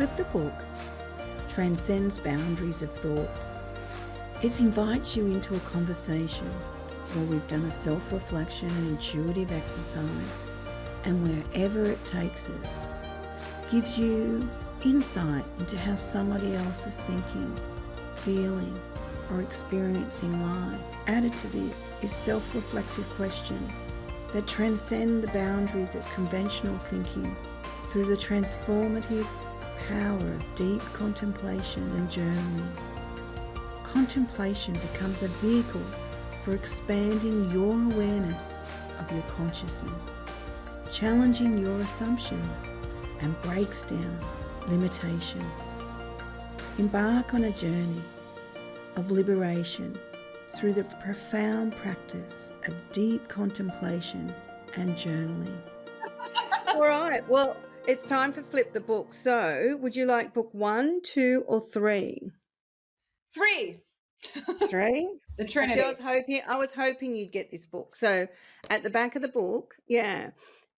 Flip the book transcends boundaries of thoughts. It invites you into a conversation where we've done a self-reflection and intuitive exercise, and wherever it takes us, gives you insight into how somebody else is thinking, feeling, or experiencing life. Added to this is self-reflective questions that transcend the boundaries of conventional thinking through the transformative power of deep contemplation and journaling. Contemplation becomes a vehicle for expanding your awareness of your consciousness, challenging your assumptions, and breaks down limitations. Embark on a journey of liberation through the profound practice of deep contemplation and journaling. All right, well, it's time for Flip the Book. So, would you like book 1, 2, or 3? 3. 3? The Trinity. Actually, I was hoping you'd get this book. So, at the back of the book,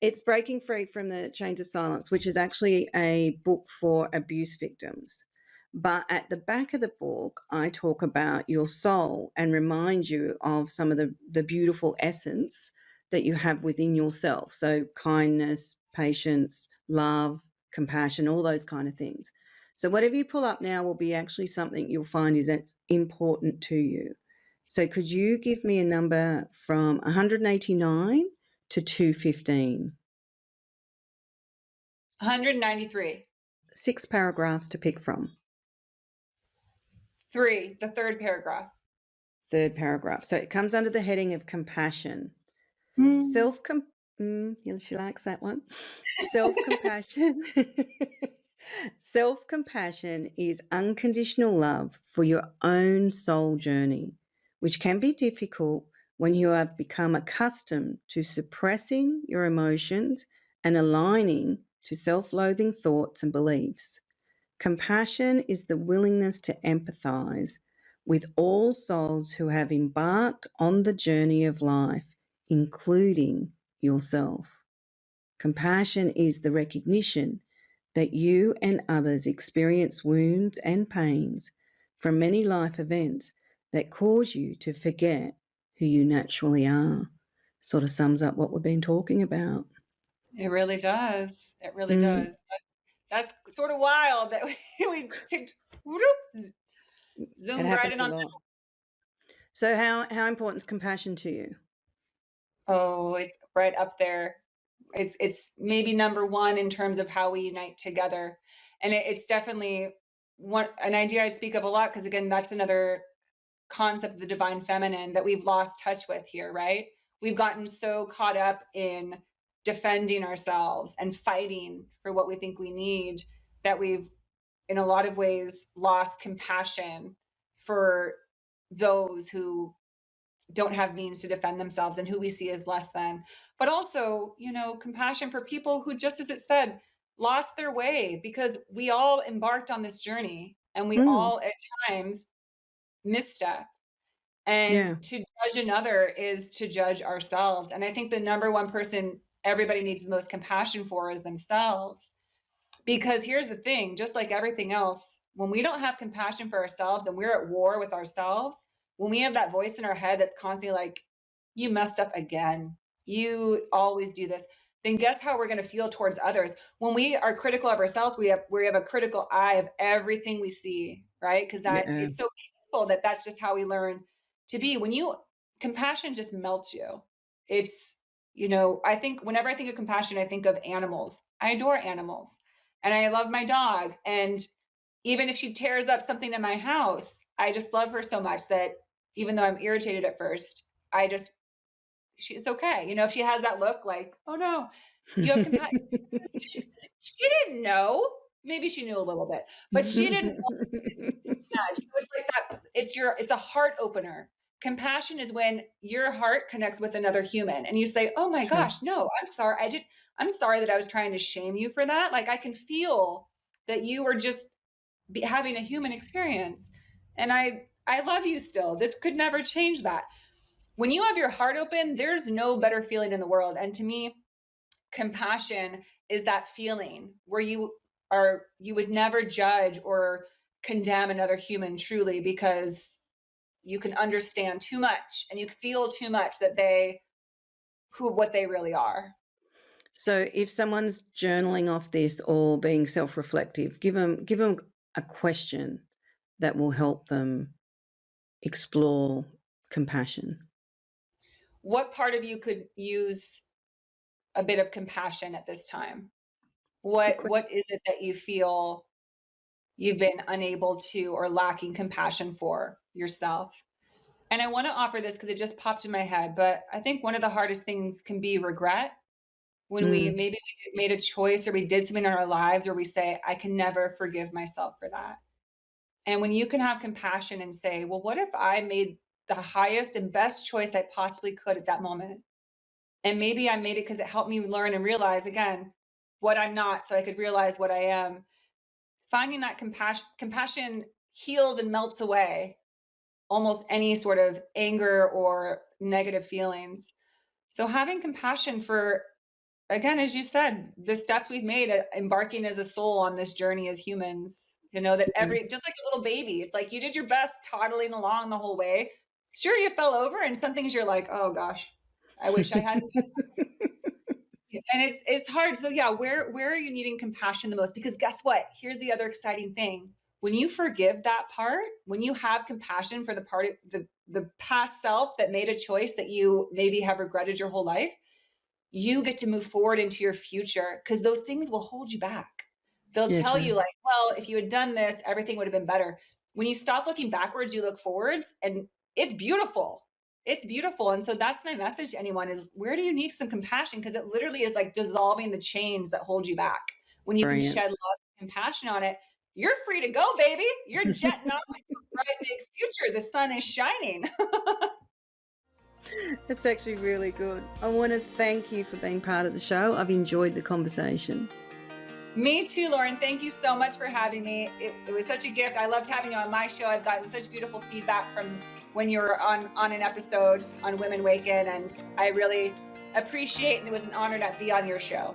it's Breaking Free from the Chains of Silence, which is actually a book for abuse victims. But at the back of the book, I talk about your soul and remind you of some of the beautiful essence that you have within yourself. So kindness, patience, love, compassion, all those kind of things. So whatever you pull up now will be actually something you'll find is important to you. So could you give me a number from 189 to 215? 193. 6 paragraphs to pick from. 3, the third paragraph. Third paragraph. So it comes under the heading of compassion. She likes that one. Self-compassion. Self-compassion is unconditional love for your own soul journey, which can be difficult when you have become accustomed to suppressing your emotions and aligning to self-loathing thoughts and beliefs. Compassion is the willingness to empathize with all souls who have embarked on the journey of life, including yourself. Compassion is the recognition that you and others experience wounds and pains from many life events that cause you to forget who you naturally are. Sort of sums up what we've been talking about. It really does. It really does. That's sort of wild that we picked, zoomed right in on that. So how important is compassion to you? Oh, it's right up there. It's maybe number 1 in terms of how we unite together. And it's definitely an idea I speak of a lot, because again, that's another concept of the divine feminine that we've lost touch with here, right? We've gotten so caught up in defending ourselves and fighting for what we think we need that we've, in a lot of ways, lost compassion for those who don't have means to defend themselves and who we see as less than. But also, compassion for people who, just as it said, lost their way, because we all embarked on this journey and we all at times misstep. And to judge another is to judge ourselves. And I think the number 1 person everybody needs the most compassion for is themselves. Because here's the thing, just like everything else, when we don't have compassion for ourselves and we're at war with ourselves, when we have that voice in our head that's constantly like, you messed up again, you always do this, then guess how we're going to feel towards others. When we are critical of ourselves, we have a critical eye of everything we see, right? Because it's so painful that's just how we learn to be. Compassion just melts you. It's, I think whenever I think of compassion, I think of animals. I adore animals and I love my dog. And even if she tears up something in my house, I just love her so much that even though I'm irritated at first, it's okay. If she has that look like, oh no, you have compassion. She didn't know. Maybe she knew a little bit, but she didn't know. So it's like that. It's a heart opener. Compassion is when your heart connects with another human and you say, oh my gosh, no, I'm sorry. I'm sorry that I was trying to shame you for that. Like, I can feel that you were just having a human experience. And I love you still. This could never change that. When you have your heart open, there's no better feeling in the world. And to me, compassion is that feeling where you you would never judge or condemn another human truly, because you can understand too much and you feel too much that what they really are. So if someone's journaling off this or being self-reflective, give them a question that will help them explore compassion. What part of you could use a bit of compassion at this time? Good What is it that you feel you've been unable to or lacking compassion for yourself? And I want to offer this because it just popped in my head, but I think one of the hardest things can be regret, when Mm, we made a choice or we did something in our lives where we say, I can never forgive myself for that. And when you can have compassion and say, well, what if I made the highest and best choice I possibly could at that moment? And maybe I made it because it helped me learn and realize again what I'm not, so I could realize what I am. Finding that compassion heals and melts away almost any sort of anger or negative feelings. So having compassion for, again, as you said, the steps we've made embarking as a soul on this journey as humans, that mm. just like a little baby, it's like you did your best toddling along the whole way. Sure, you fell over and some things you're like, oh gosh, I wish I hadn't. And it's hard. So yeah, where are you needing compassion the most? Because guess what? Here's the other exciting thing. When you forgive that part, when you have compassion for the part of the past self that made a choice that you maybe have regretted your whole life, you get to move forward into your future, because those things will hold you back. They'll Yeah, tell you true. like, well, if you had done this, everything would have been better. When you stop looking backwards, you look forwards, and it's beautiful. It's beautiful. And so that's my message to anyone is, where do you need some compassion? Because it literally is like dissolving the chains that hold you back. When you can Brilliant. shed love and compassion on it, you're free to go, baby. You're jetting off into a bright big future. The sun is shining. That's actually really good. I want to thank you for being part of the show. I've enjoyed the conversation. Me too, Lauren. Thank you so much for having me. It was such a gift. I loved having you on my show. I've gotten such beautiful feedback from when you were on an episode on Women Waken, and I really appreciate, and it was an honor to be on your show.